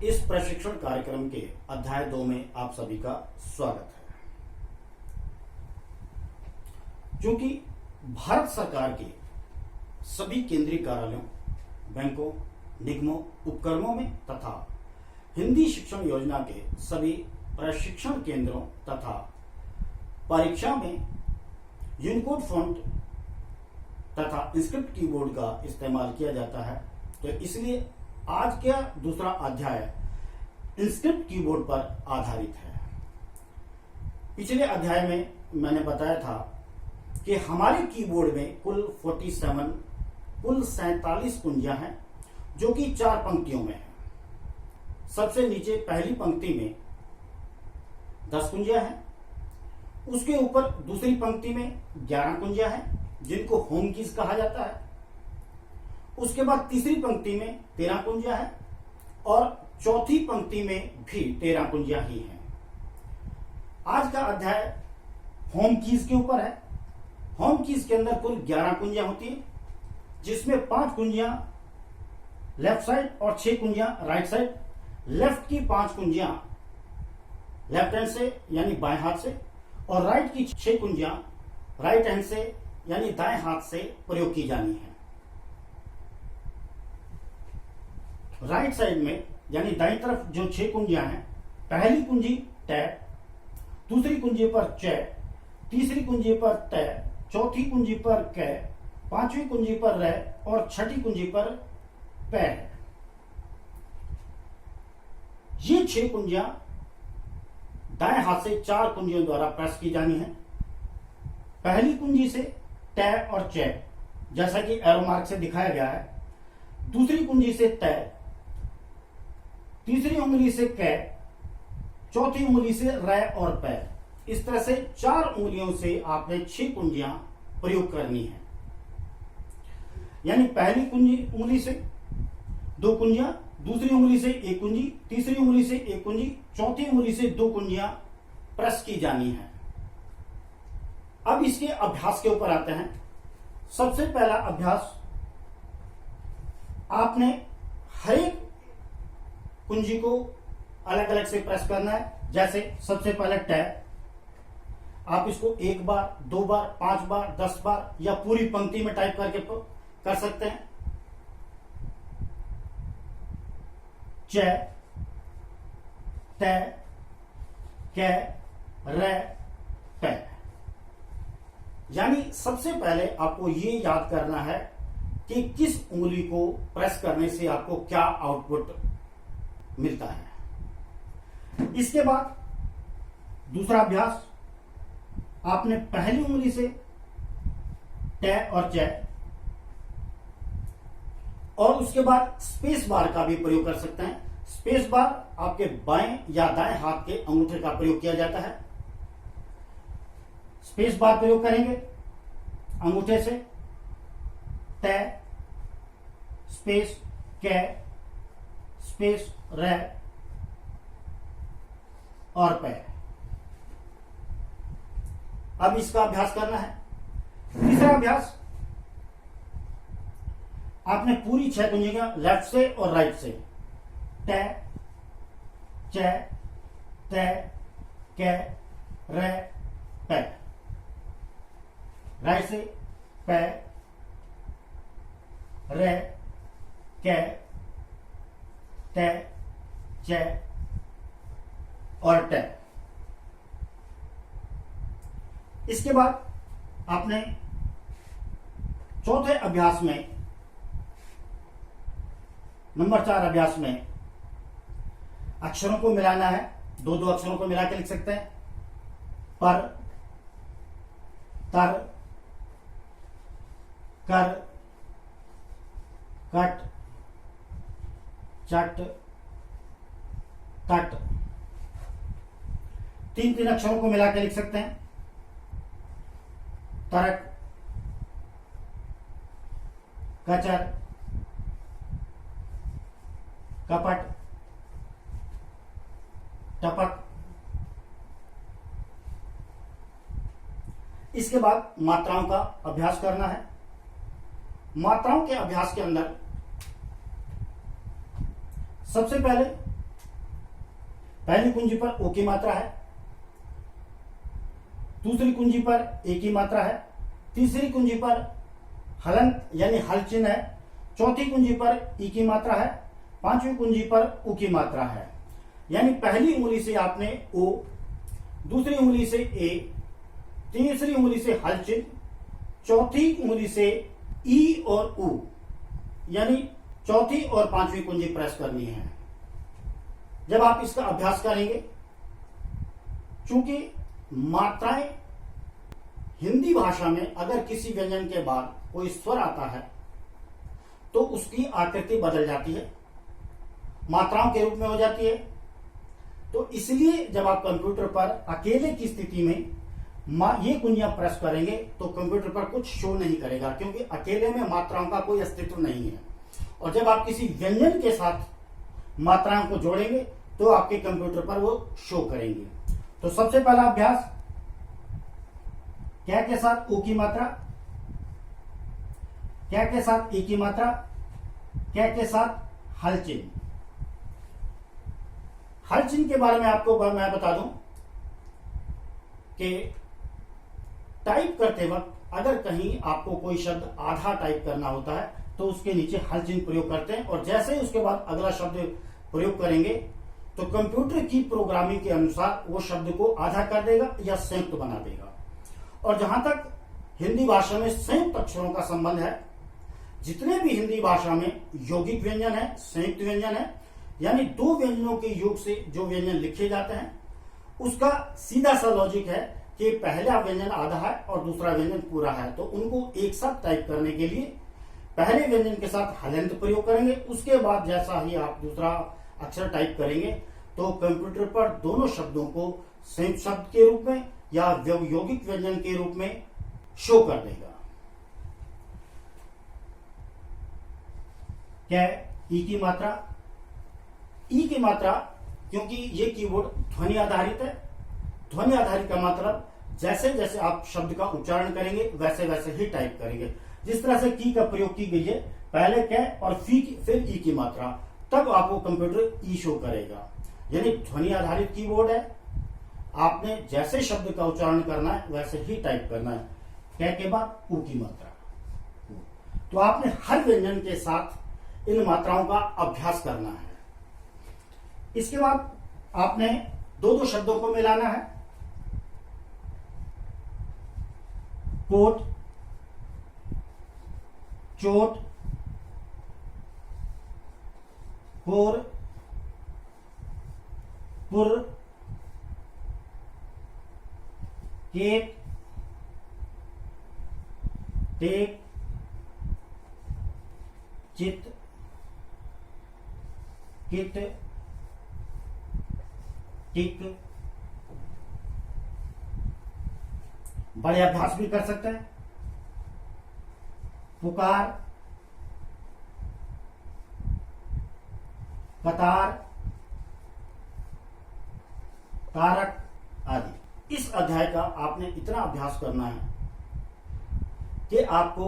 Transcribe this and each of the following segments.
इस प्रशिक्षण कार्यक्रम के अध्याय 2 में आप सभी का स्वागत है। क्योंकि भारत सरकार के सभी केंद्रीय कार्यालयों, बैंकों, निगमों, उपक्रमों में तथा हिंदी शिक्षण योजना के सभी प्रशिक्षण केंद्रों तथा परीक्षा में यूनिकोड फॉन्ट तथा इंस्क्रिप्ट कीबोर्ड का इस्तेमाल किया जाता है, तो इसलिए आज का दूसरा अध्याय इंस्क्रिप्ट कीबोर्ड पर आधारित है। पिछले अध्याय में मैंने बताया था कि हमारे कीबोर्ड में कुल 47 कुंजियां हैं, जो कि 4 पंक्तियों में है। सबसे नीचे पहली पंक्ति में 10 कुंजियां हैं, उसके ऊपर दूसरी पंक्ति में 11 कुंजियां हैं, जिनको होम कीज कहा जाता है। उसके बाद तीसरी पंक्ति में 13 कुंजियां हैं और चौथी पंक्ति में भी 13 कुंजियां ही हैं। आज का अध्याय होम कीज के ऊपर है। होम कीज के अंदर कुल 11 कुंजियां होती है, जिसमें 5 कुंजियां लेफ्ट साइड और 6 कुंजियां राइट साइड। लेफ्ट की 5 कुंजियां लेफ्ट हैंड से यानी बाएं हाथ से, और राइट की 6 कुंजियां राइट हैंड से यानी दाएं हाथ से प्रयोग की जानी है। राइट साइड में यानी दाईं तरफ जो 6 कुंजियां हैं, पहली कुंजी टैप, दूसरी कुंजी पर च, तीसरी कुंजी पर त, चौथी कुंजी पर क, पांचवी कुंजी पर र और छठी कुंजी पर प है। ये 6 कुंजियां दाएं हाथ से 4 कुंजियों द्वारा प्रेस की जानी है। पहली कुंजी से ट और च, जैसा कि एरो मार्क से दिखाया गया है। दूसरी कुंजी से त, तीसरी उंगली से क, चौथी उंगली से र और प। इस तरह से 4 उंगलियों से आपने 6 कुंजियां प्रयोग करनी है। यानी पहली उंगली से 2 कुंजियां, दूसरी उंगली से 1 कुंजी, तीसरी उंगली से 1 कुंजी, चौथी उंगली से 2 कुंजियां प्रेस की जानी है। अब इसके अभ्यास के ऊपर आते हैं। सबसे पहला अभ्यास, आपने हर एक कुंजी को अलग अलग से प्रेस करना है। जैसे सबसे पहले टैप, आप इसको 1 बार, 2 बार, 5 बार, 10 बार या पूरी पंक्ति में टाइप करके कर सकते हैं। च, त, क, र, प। यानी सबसे पहले आपको ये याद करना है कि किस उंगली को प्रेस करने से आपको क्या आउटपुट मिलता है। इसके बाद दूसरा अभ्यास, आपने पहली उंगली से ट और च, और उसके बाद स्पेस बार का भी प्रयोग कर सकते हैं। स्पेस बार आपके बाएं या दाएं हाथ के अंगूठे का प्रयोग किया जाता है। स्पेस बार प्रयोग करेंगे अंगूठे से, त, स्पेस क, स्पेस र और प। अब इसका अभ्यास करना है। तीसरा अभ्यास, आपने पूरी 6 कुंजियां लेफ्ट से और राइट से ट, च, त, क, र, प, राइट से प, र, क, त, च और ट। इसके बाद आपने चौथे अभ्यास में, नंबर 4 अभ्यास में अक्षरों को मिलाना है। 2-2 अक्षरों को मिला के लिख सकते हैं। पर, तर, कर, कट, चट, तट। 3-3 अक्षरों को मिला के लिख सकते हैं। तरक, कचर, कपट, टपक। इसके बाद मात्राओं का अभ्यास करना है। मात्राओं के अभ्यास के अंदर सबसे पहले पहली कुंजी पर ओ की मात्रा है, दूसरी कुंजी पर ए की मात्रा है, तीसरी कुंजी पर हलंत यानी हल चिन्ह है, चौथी कुंजी पर ई की मात्रा है, पांचवी कुंजी पर उ की मात्रा है। यानी पहली उंगली से आपने ओ, दूसरी उंगली से ए, तीसरी उंगली से हल चिन्ह, चौथी उंगली से ई और उ, यानी चौथी और पांचवी कुंजी प्रेस करनी है। जब आप इसका अभ्यास करेंगे, चूंकि मात्राएं हिंदी भाषा में अगर किसी व्यंजन के बाद कोई स्वर आता है तो उसकी आकृति बदल जाती है, मात्राओं के रूप में हो जाती है। तो इसलिए जब आप कंप्यूटर पर अकेले की स्थिति में ये कुंजियां प्रेस करेंगे तो कंप्यूटर पर कुछ शो नहीं करेगा, क्योंकि अकेले में मात्राओं का कोई अस्तित्व नहीं है। और जब आप किसी व्यंजन के साथ मात्राओं को जोड़ेंगे तो आपके कंप्यूटर पर वो शो करेंगे। तो सबसे पहला अभ्यास, क्या के साथ ओ की मात्रा, क्या के साथ ए की मात्रा, क्या के साथ हल चिन्ह। हल चिन्ह के बारे में आपको मैं बता दूं कि टाइप करते वक्त अगर कहीं आपको कोई शब्द आधा टाइप करना होता है तो उसके नीचे हल चिन्ह प्रयोग करते हैं, और जैसे ही उसके बाद अगला शब्द प्रयोग करेंगे तो कंप्यूटर की प्रोग्रामिंग के अनुसार वो शब्द को आधा कर देगा या संयुक्त बना देगा। और जहां तक हिंदी भाषा में संयुक्त अक्षरों का संबंध है, जितने भी हिंदी भाषा में यौगिक व्यंजन है, संयुक्त व्यंजन है, यानी दो व्यंजनों के योग से जो व्यंजन लिखे जाते हैं, उसका सीधा सा लॉजिक है कि पहला व्यंजन आधा है और दूसरा व्यंजन पूरा है। तो उनको एक साथ टाइप करने के लिए पहले व्यंजन के साथ हलंत प्रयोग करेंगे, उसके बाद जैसा ही आप दूसरा अक्षर टाइप करेंगे तो कंप्यूटर पर दोनों शब्दों को संयुक्त शब्द के रूप में या यौगिक व्यंजन के रूप में शो कर देगा। क्या है ई की मात्रा? ई की मात्रा, क्योंकि ये कीबोर्ड ध्वनि आधारित है, ध्वनि आधारित का मतलब जैसे जैसे आप शब्द का उच्चारण करेंगे वैसे वैसे ही टाइप करेंगे। जिस तरह से की का प्रयोग की गई है, पहले कै और फिर ई की मात्रा, तब आपको कंप्यूटर ई शो करेगा। यानी ध्वनि आधारित कीबोर्ड है, आपने जैसे शब्द का उच्चारण करना है वैसे ही टाइप करना है। कै के बाद उ की मात्रा। तो आपने हर व्यंजन के साथ इन मात्राओं का अभ्यास करना है। इसके बाद आपने दो दो शब्दों को मिलाना है। कोट, चोट, कोर, पुर, केक, टेक, चित, किट, टिक। बड़े अभ्यास भी कर सकते हैं। पुकार, कतार, कारक आदि। इस अध्याय का आपने इतना अभ्यास करना है कि आपको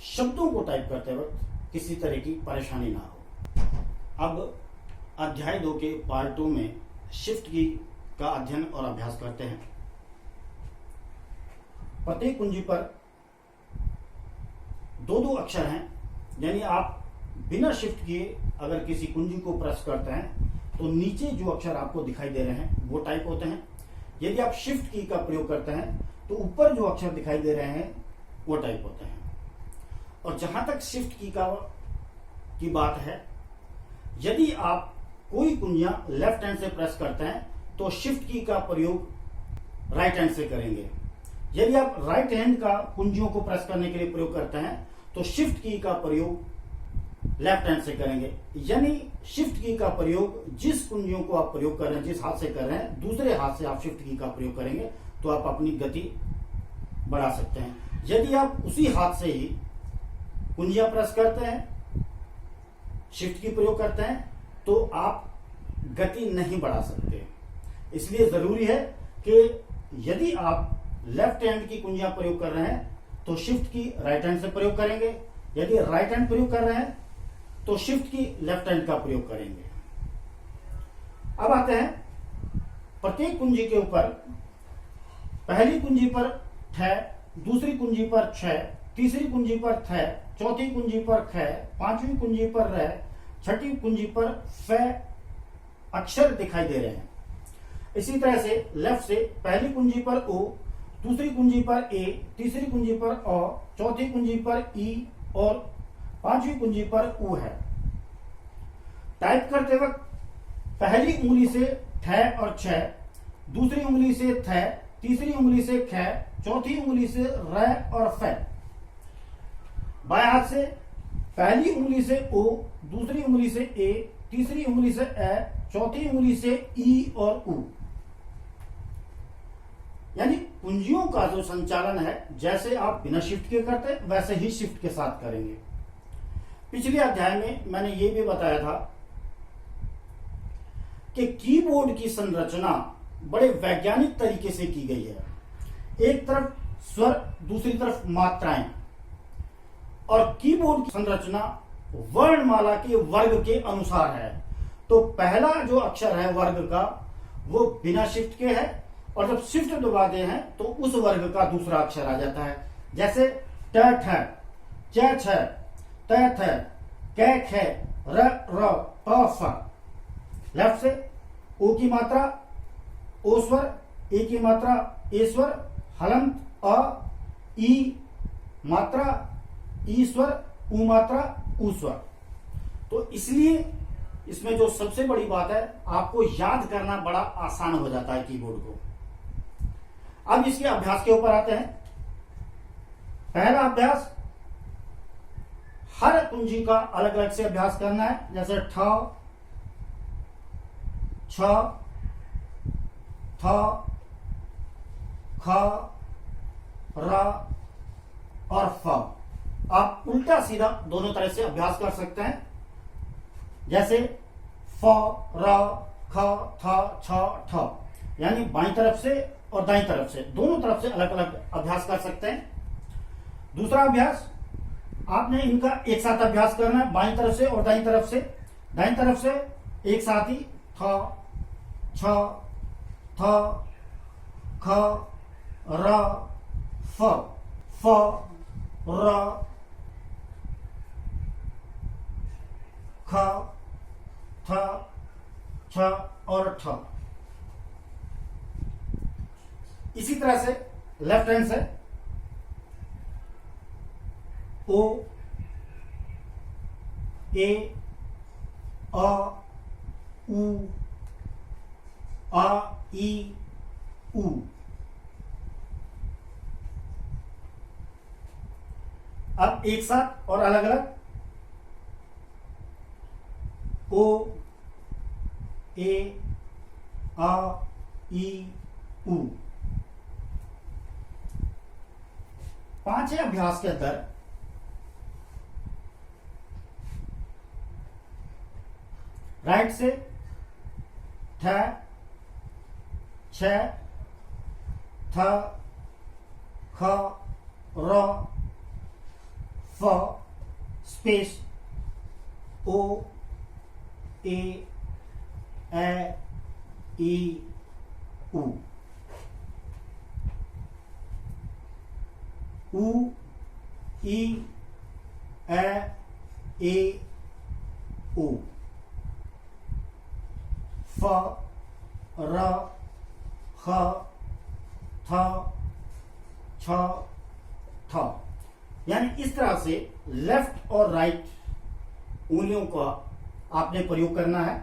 शब्दों को टाइप करते वक्त किसी तरह की परेशानी ना हो। अब अध्याय 2 के पार्ट 2 में शिफ्ट की का अध्ययन और अभ्यास करते हैं। प्रत्येक कुंजी पर दो दो अक्षर हैं, यानी आप बिना शिफ्ट किए अगर किसी कुंजी को प्रेस करते हैं तो नीचे जो अक्षर आपको दिखाई दे रहे हैं वो टाइप होते हैं। यदि आप शिफ्ट की का प्रयोग करते हैं तो ऊपर जो अक्षर दिखाई दे रहे हैं वो टाइप होते हैं। और जहां तक शिफ्ट की बात है, यदि आप कोई कुंजियां लेफ्ट हैंड से प्रेस करते हैं तो शिफ्ट की का प्रयोग राइट हैंड से करेंगे। यदि आप राइट हैंड का कुंजियों को प्रेस करने के लिए प्रयोग करते हैं तो शिफ्ट की का प्रयोग लेफ्ट हैंड से करेंगे। यानी शिफ्ट की का प्रयोग जिस कुंजियों को आप प्रयोग कर रहे हैं, जिस हाथ से कर रहे हैं, दूसरे हाथ से आप शिफ्ट की का प्रयोग करेंगे तो आप अपनी गति बढ़ा सकते हैं। यदि आप उसी हाथ से ही कुंजियां प्रेस करते हैं, शिफ्ट की प्रयोग करते हैं, तो आप गति नहीं बढ़ा सकते। इसलिए जरूरी है कि यदि आप लेफ्ट हैंड की कुंजियां प्रयोग कर रहे हैं तो शिफ्ट की राइट हैंड से प्रयोग करेंगे, यदि राइट हैंड प्रयोग कर रहे हैं तो शिफ्ट की लेफ्ट हैंड का प्रयोग करेंगे। अब आते हैं प्रत्येक कुंजी के ऊपर, पहली कुंजी पर ठ, दूसरी कुंजी पर छ, तीसरी कुंजी पर थ, चौथी कुंजी पर ख, पांचवी कुंजी पर र, छठी कुंजी पर फ अक्षर दिखाई दे रहे हैं। इसी तरह से लेफ्ट से पहली कुंजी पर ओ, दूसरी कुंजी पर ए, तीसरी कुंजी पर अ, चौथी कुंजी पर ई और पांचवी कुंजी पर उ है। टाइप करते वक्त पहली उंगली से ठ और छ, दूसरी उंगली से थ, तीसरी उंगली से ख, चौथी उंगली से र और फ। बाएं हाथ से पहली उंगली से ओ, दूसरी उंगली से ए, तीसरी उंगली से ए, चौथी उंगली से ई और उ। यानी कुंजियों का जो संचालन है, जैसे आप बिना शिफ्ट के करते हैं वैसे ही शिफ्ट के साथ करेंगे। पिछले अध्याय में मैंने ये भी बताया था कि कीबोर्ड की संरचना बड़े वैज्ञानिक तरीके से की गई है। एक तरफ स्वर, दूसरी तरफ मात्राएं, और कीबोर्ड की संरचना वर्णमाला के वर्ग के अनुसार है। तो पहला जो अक्षर है वर्ग का, वो बिना शिफ्ट के है, और जब शिफ्ट दबाते हैं तो उस वर्ग का दूसरा अक्षर आ जाता है। जैसे ट ठ, च छ, त थ, क ख, र र, प फ। लेफ्ट से ओ की मात्रा ओ स्वर, ए की मात्रा ए स्वर, हलंत अ, ई मात्रा ई स्वर, उ मात्रा उ स्वर। तो इसलिए इसमें जो सबसे बड़ी बात है, आपको याद करना बड़ा आसान हो जाता है कीबोर्ड को। अब इसके अभ्यास के ऊपर आते हैं। पहला अभ्यास, हर कुंजी का अलग अलग से अभ्यास करना है। जैसे ठ, छ, थ, ख, र और फ। आप उल्टा सीधा दोनों तरह से अभ्यास कर सकते हैं। जैसे फ, र, ख, थ, छ, ठ, यानी बाईं तरफ से और दाईं तरफ से, दोनों तरफ से अलग अलग अभ्यास कर सकते हैं। दूसरा अभ्यास, आपने इनका एक साथ अभ्यास करना है, बाईं तरफ से और दाईं तरफ से। दाईं तरफ से एक साथ ही थ, छ, थ, ख, र, फ, फ, र, ख, थ, छ और ठ। इसी तरह से लेफ्ट हैंड से ओ, ए, अ, उ, आ, ई, उ। अब एक साथ और अलग अलग, ओ, ए, आ, ई, उ। पांचवें अभ्यास के अंदर राइट से ठ, छ, थ, ख, र, फ, स्पेस ओ, ए, ई, उ। उ, ई, ए, उ। फ, र, ख, थ, छ, थ। यानी इस तरह से लेफ्ट और राइट उंगलियों का आपने प्रयोग करना है।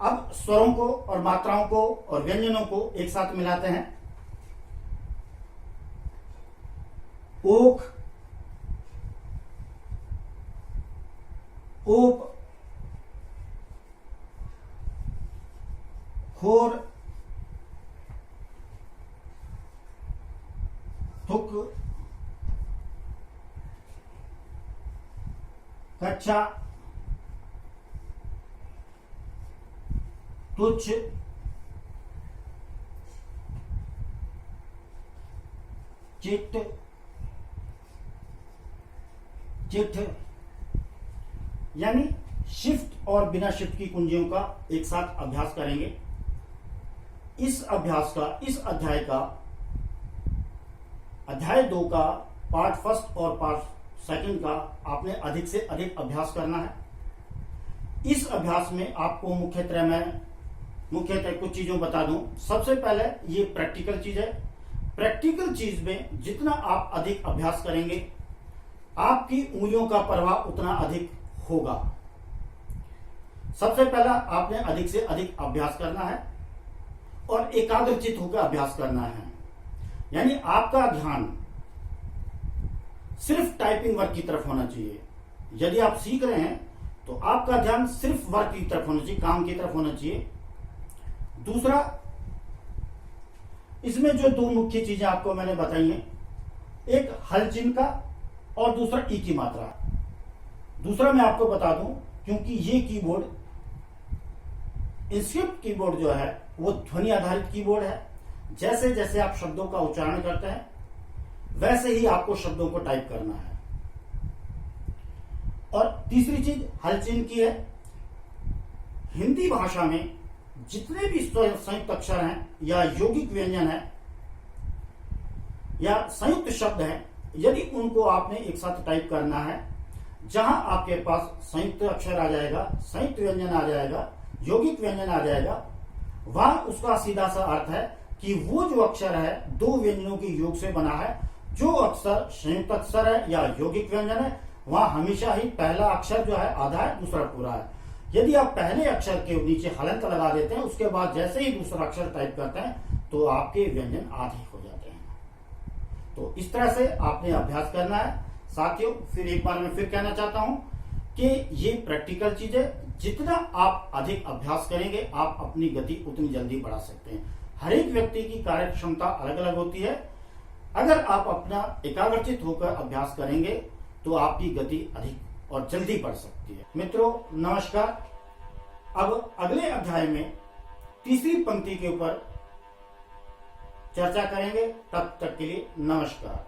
अब स्वरों को और मात्राओं को और व्यंजनों को एक साथ मिलाते हैं। ओक, ओप, खोर, थुक, कच्छा, तुच्छ, चित्त, चिट्ठ। यानी शिफ्ट और बिना शिफ्ट की कुंजियों का एक साथ अभ्यास करेंगे। इस अध्याय का अध्याय 2 का पार्ट फर्स्ट और पार्ट सेकंड का आपने अधिक से अधिक अभ्यास करना है। इस अभ्यास में आपको मुख्यतः कुछ चीजों बता दूं। सबसे पहले ये प्रैक्टिकल चीज है। प्रैक्टिकल चीज में जितना आप अधिक अभ्यास करेंगे आपकी उंगलियों का प्रभाव उतना अधिक होगा। सबसे पहला आपने अधिक से अधिक अभ्यास करना है और एकाग्रचित होकर अभ्यास करना है। यानी आपका ध्यान सिर्फ टाइपिंग वर्क की तरफ होना चाहिए। यदि आप सीख रहे हैं तो आपका ध्यान सिर्फ वर्क की तरफ होना चाहिए, काम की तरफ होना चाहिए। दूसरा, इसमें जो दो मुख्य चीजें आपको मैंने बताई हैं, एक हल चिन्ह का और दूसरा ई की मात्रा। दूसरा मैं आपको बता दूं, क्योंकि ये कीबोर्ड इंस्क्रिप्ट कीबोर्ड जो है वो ध्वनि आधारित कीबोर्ड है। जैसे जैसे आप शब्दों का उच्चारण करते हैं वैसे ही आपको शब्दों को टाइप करना है। और तीसरी चीज हल चिन्ह की है। हिंदी भाषा में जितने भी संयुक्त अक्षर हैं या यौगिक व्यंजन है या संयुक्त शब्द हैं, यदि उनको आपने एक साथ टाइप करना है, जहां आपके पास संयुक्त अक्षर आ जाएगा, संयुक्त व्यंजन आ जाएगा, यौगिक व्यंजन आ जाएगा, वहां उसका सीधा सा अर्थ है कि वो जो अक्षर है दो व्यंजनों के योग से बना है। जो अक्षर संयुक्त अक्षर है या यौगिक व्यंजन है वहां हमेशा ही पहला अक्षर जो है आधा है, दूसरा पूरा है। यदि आप पहले अक्षर के नीचे हलंत लगा देते हैं, उसके बाद जैसे ही दूसरा अक्षर टाइप करते हैं तो आपके व्यंजन आधे हो जाते हैं। तो इस तरह से आपने अभ्यास करना है। साथियों, फिर एक बार मैं फिर कहना चाहता हूं कि ये प्रैक्टिकल चीज है। जितना आप अधिक अभ्यास करेंगे आप अपनी गति उतनी जल्दी बढ़ा सकते हैं। हर एक व्यक्ति की कार्य क्षमता अलग अलग होती है। अगर आप अपना एकाग्रचित होकर अभ्यास करेंगे तो आपकी गति अधिक और जल्दी बढ़ सकती है। मित्रों नमस्कार। अब अगले अध्याय में तीसरी पंक्ति के ऊपर चर्चा करेंगे। तब तक के लिए नमस्कार।